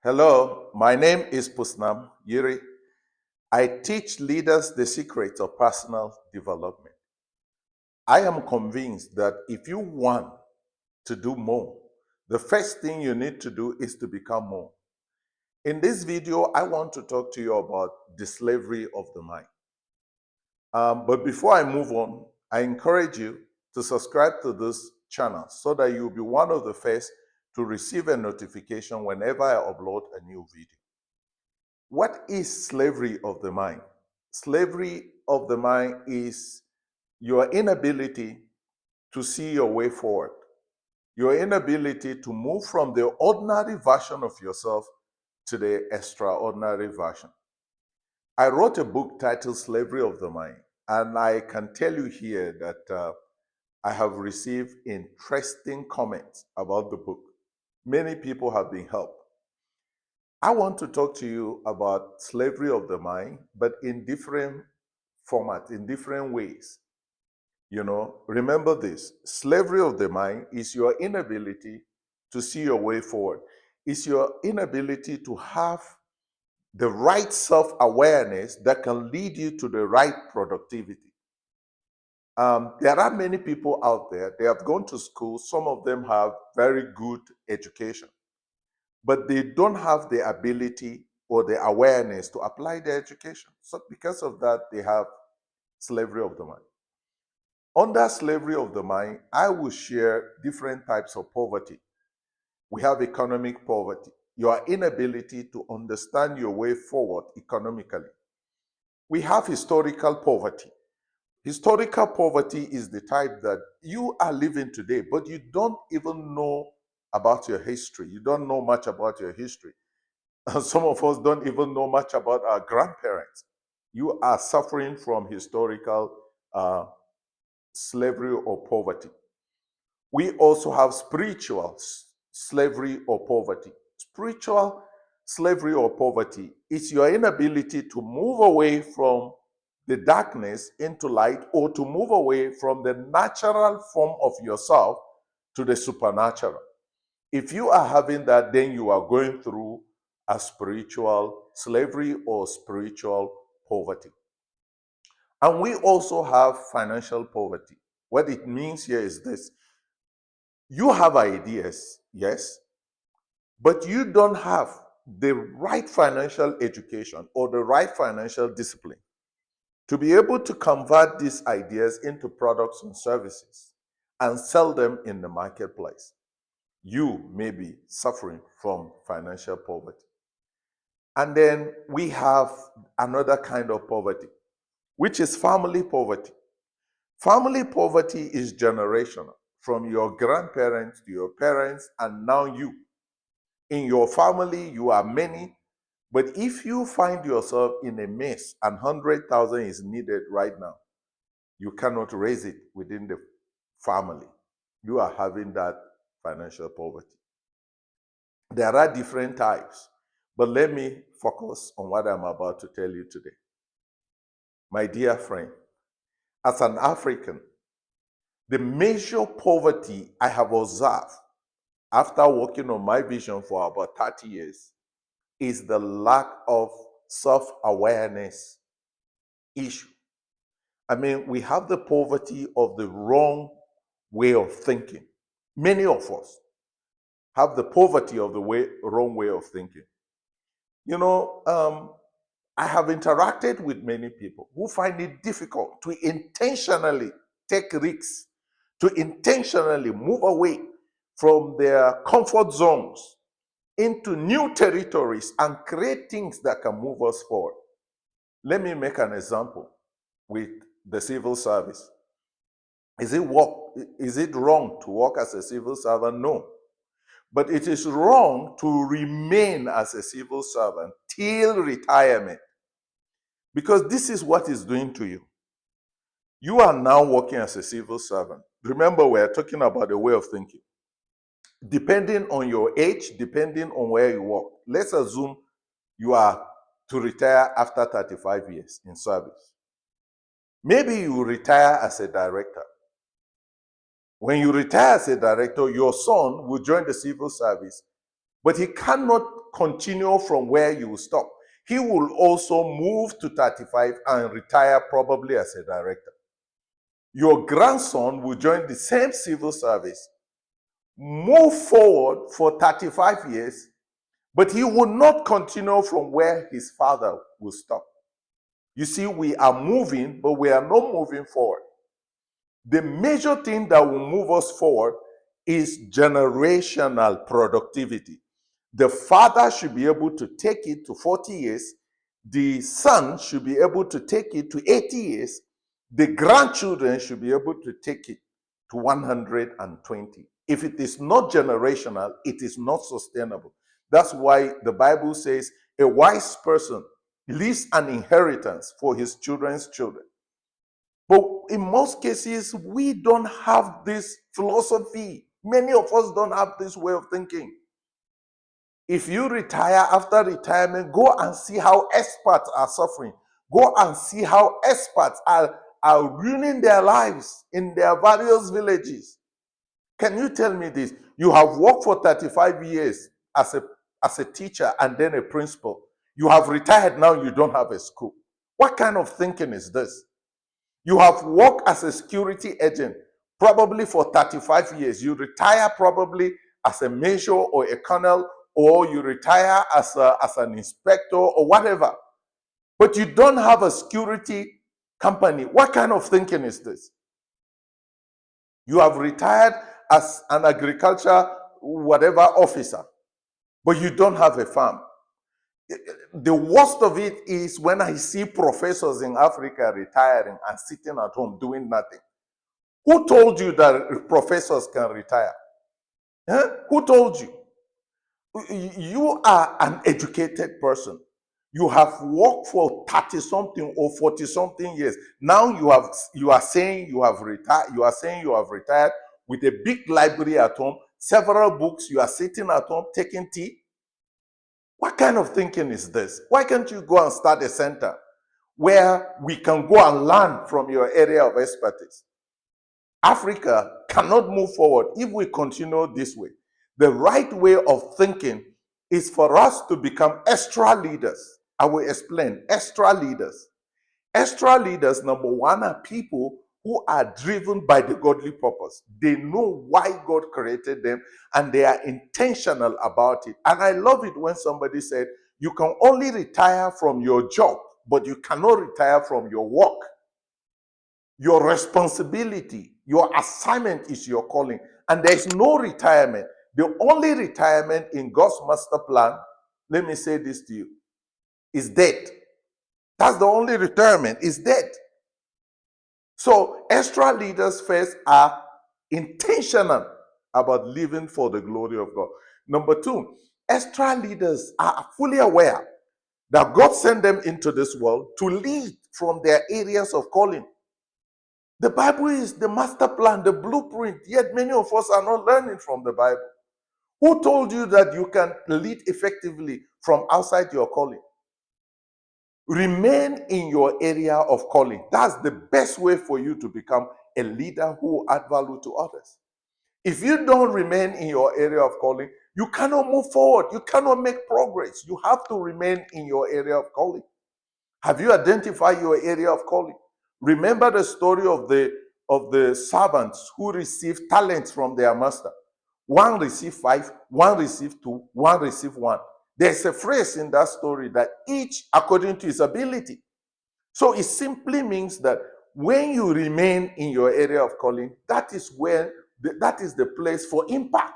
Hello, my name is Pusnam Yuri. I teach leaders the secrets of personal development. I am convinced that if you want to do more, the first thing you need to do is to become more. In this video, I want to talk to you about the slavery of the mind. But before I move on, I encourage you to subscribe to this channel so that you'll be one of the first to receive a notification whenever I upload a new video. What is slavery of the mind? Slavery of the mind is your inability to see your way forward, your inability to move from the ordinary version of yourself to the extraordinary version. I wrote a book titled Slavery of the Mind, and I can tell you here that I have received interesting comments about the book. Many people have been helped. I want to talk to you about slavery of the mind, but in different formats, in different ways. Remember this: slavery of the mind is your inability to see your way forward, it's your inability to have the right self awareness that can lead you to the right productivity. There are many people out there, they have gone to school, some of them have very good education, but they don't have the ability or the awareness to apply their education. So because of that, they have slavery of the mind. Under slavery of the mind, I will share different types of poverty. We have economic poverty, your inability to understand your way forward economically. We have historical poverty. Historical poverty is the type that you are living today, but you don't even know about your history. You don't know much about your history. Some of us don't even know much about our grandparents. You are suffering from historical slavery or poverty. We also have spiritual slavery or poverty. Spiritual slavery or poverty is your inability to move away from the darkness into light, or to move away from the natural form of yourself to the supernatural. If you are having that, then you are going through a spiritual slavery or spiritual poverty. And we also have financial poverty. What it means here is this: you have ideas, yes, but you don't have the right financial education or the right financial discipline to be able to convert these ideas into products and services and sell them in the marketplace. You may be suffering from financial poverty. And then we have another kind of poverty, which is family poverty. Family poverty is generational, from your grandparents to your parents, and now you. In your family, you are many, but if you find yourself in a mess and 100,000 is needed right now, you cannot raise it within the family. You are having that financial poverty. There are different types, but let me focus on what I'm about to tell you today. My dear friend, as an African, the major poverty I have observed after working on my vision for about 30 years is the lack of self-awareness issue. I mean, we have the poverty of the wrong way of thinking. Many of us have the poverty of the wrong way of thinking. You know, I have interacted with many people who find it difficult to intentionally take risks, to intentionally move away from their comfort zones into new territories and create things that can move us forward. Let me make an example with the civil service. Is it wrong to work as a civil servant? No. But it is wrong to remain as a civil servant till retirement, because this is what it's doing to you. You are now working as a civil servant. Remember, we're talking about a way of thinking. Depending on your age, depending on where you work, let's assume you are to retire after 35 years in service. Maybe you retire as a director. When you retire as a director, your son will join the civil service. but he cannot continue from where you stop. He will also move to 35 and retire probably as a director. Your grandson will join the same civil service, move forward for 35 years, but he will not continue from where his father will stop. You see, we are moving, but we are not moving forward. The major thing that will move us forward is generational productivity. The father should be able to take it to 40 years. The son should be able to take it to 80 years. The grandchildren should be able to take it to 120. If it is not generational, it is not sustainable. That's why the Bible says a wise person leaves an inheritance for his children's children. But in most cases, we don't have this philosophy. Many of us don't have this way of thinking. If you retire, after retirement, go and see how experts are suffering. Go and see how experts are ruining their lives in their various villages. Can you tell me this? You have worked for 35 years as a teacher and then a principal. You have retired, now you don't have a school. What kind of thinking is this? You have worked as a security agent probably for 35 years. You retire probably as a major or a colonel, or you retire as an inspector or whatever. But you don't have a security company. What kind of thinking is this? You have retired as an agriculture, whatever officer, but you don't have a farm. The worst of it is when I see professors in Africa retiring and sitting at home doing nothing. Who told you that professors can retire? Huh? Who told you? You are an educated person. You have worked for 30-something or 40-something years. Now you are saying you have retired. You are saying you have retired with a big library at home, several books. You are sitting at home taking tea. What kind of thinking is this? Why can't you go and start a center where we can go and learn from your area of expertise? Africa cannot move forward if we continue this way. The right way of thinking is for us to become extra leaders. I will explain. Extra leaders. Extra leaders, number one, are people who are driven by the godly purpose. They know why God created them and they are intentional about it. And I love it when somebody said, you can only retire from your job, but you cannot retire from your work. Your responsibility, your assignment is your calling. And there's no retirement. The only retirement in God's master plan, let me say this to you, is death. That's the only retirement, is death. So extra leaders first are intentional about living for the glory of God. Number two, extra leaders are fully aware that God sent them into this world to lead from their areas of calling. The Bible is the master plan, the blueprint, yet many of us are not learning from the Bible. Who told you that you can lead effectively from outside your calling? Remain in your area of calling. That's the best way for you to become a leader who will add value to others. If you don't remain in your area of calling, you cannot move forward. You cannot make progress. You have to remain in your area of calling. Have you identified your area of calling? Remember the story of the servants who received talents from their master. One received 5, one received 2, one received 1. There's a phrase in that story that each according to his ability. So it simply means that when you remain in your area of calling, that is the place for impact.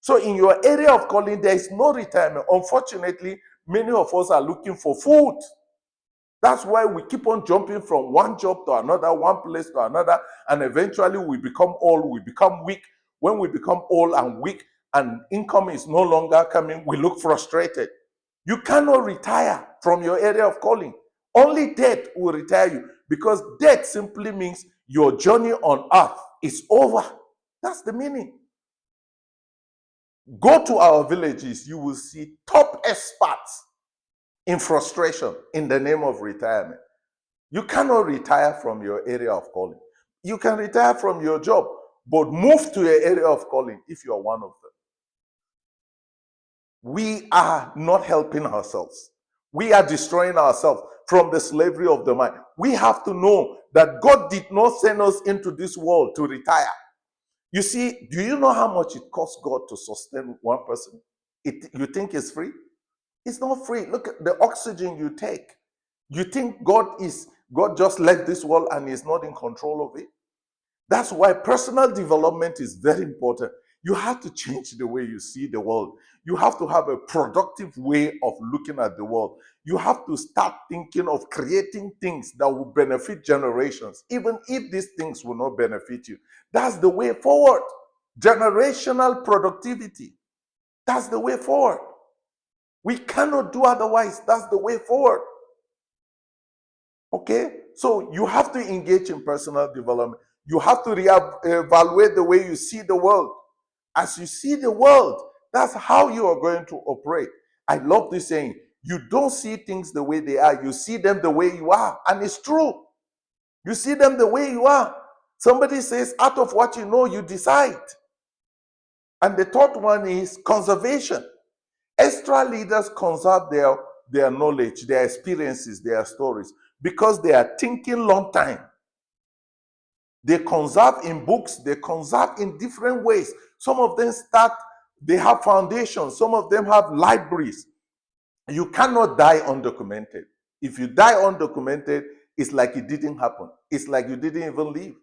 So in your area of calling, there is no retirement. Unfortunately, many of us are looking for food. That's why we keep on jumping from one job to another, one place to another, and eventually we become old, we become weak. When we become old and weak and income is no longer coming, we look frustrated. You cannot retire from your area of calling. Only death will retire you, because death simply means your journey on earth is over. That's the meaning. Go to our villages, you will see top experts in frustration in the name of retirement. You cannot retire from your area of calling. You can retire from your job, but move to your area of calling if you are one of them. we are not helping ourselves. We are destroying ourselves from the slavery of the mind. We have to know that God did not send us into this world to retire. You see, do you know how much it costs God to sustain one person? You think it's free? It's not free. Look at the oxygen you take. You think God just left this world and is not in control of it? That's why personal development is very important. You have to change the way you see the world. You have to have a productive way of looking at the world. You have to start thinking of creating things that will benefit generations, even if these things will not benefit you. That's the way forward. Generational productivity. That's the way forward. We cannot do otherwise. That's the way forward. Okay? So you have to engage in personal development. You have to reevaluate the way you see the world. As you see the world, that's how you are going to operate. I love this saying, you don't see things the way they are, you see them the way you are. And it's true. You see them the way you are. Somebody says, out of what you know, you decide. And the third one is conservation. Extra leaders conserve their knowledge, their experiences, their stories, because they are thinking long time. They conserve in books, they conserve in different ways. Some of them they have foundations, some of them have libraries. You cannot die undocumented. If you die undocumented, it's like it didn't happen. It's like you didn't even live.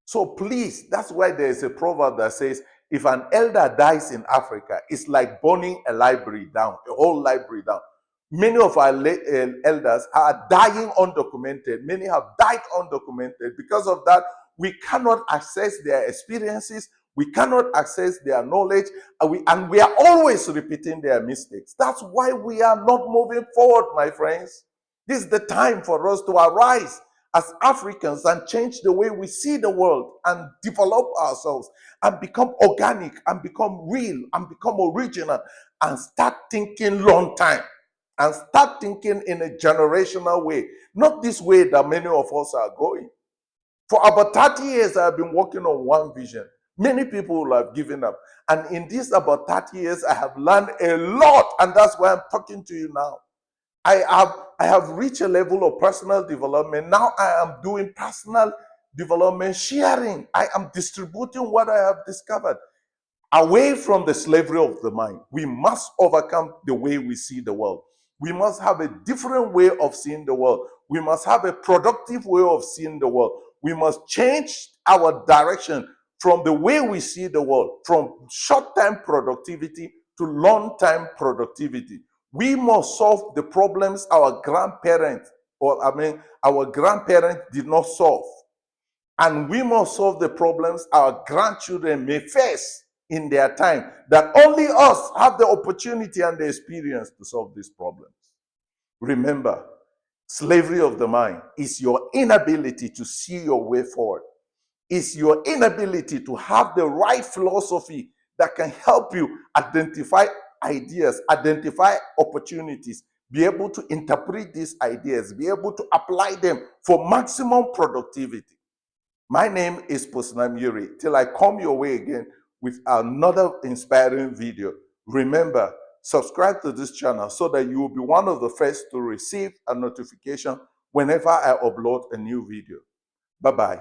So please, that's why there is a proverb that says, if an elder dies in Africa, it's like burning a library down, a whole library down. Many of our elders are dying undocumented. Many have died undocumented. Because of that, we cannot access their experiences. We cannot access their knowledge. And we are always repeating their mistakes. That's why we are not moving forward, my friends. This is the time for us to arise as Africans and change the way we see the world and develop ourselves and become organic and become real and become original and start thinking long time and start thinking in a generational way, not this way that many of us are going. For about 30 years, I've been working on one vision. Many people will have given up. And in this about 30 years, I have learned a lot, and that's why I'm talking to you now. I have reached a level of personal development. Now I am doing personal development sharing. I am distributing what I have discovered. Away from the slavery of the mind, we must overcome the way we see the world. We must have a different way of seeing the world. We must have a productive way of seeing the world. We must change our direction from the way we see the world, from short-term productivity to long-term productivity. We must solve the problems our grandparents did not solve. And we must solve the problems our grandchildren may face in their time, that only us have the opportunity and the experience to solve these problems. Remember, slavery of the mind is your inability to see your way forward. It's your inability to have the right philosophy that can help you identify ideas, identify opportunities, be able to interpret these ideas, be able to apply them for maximum productivity. My name is Pusnam Yuri. Till I come your way again with another inspiring video, remember, subscribe to this channel so that you will be one of the first to receive a notification whenever I upload a new video. Bye-bye.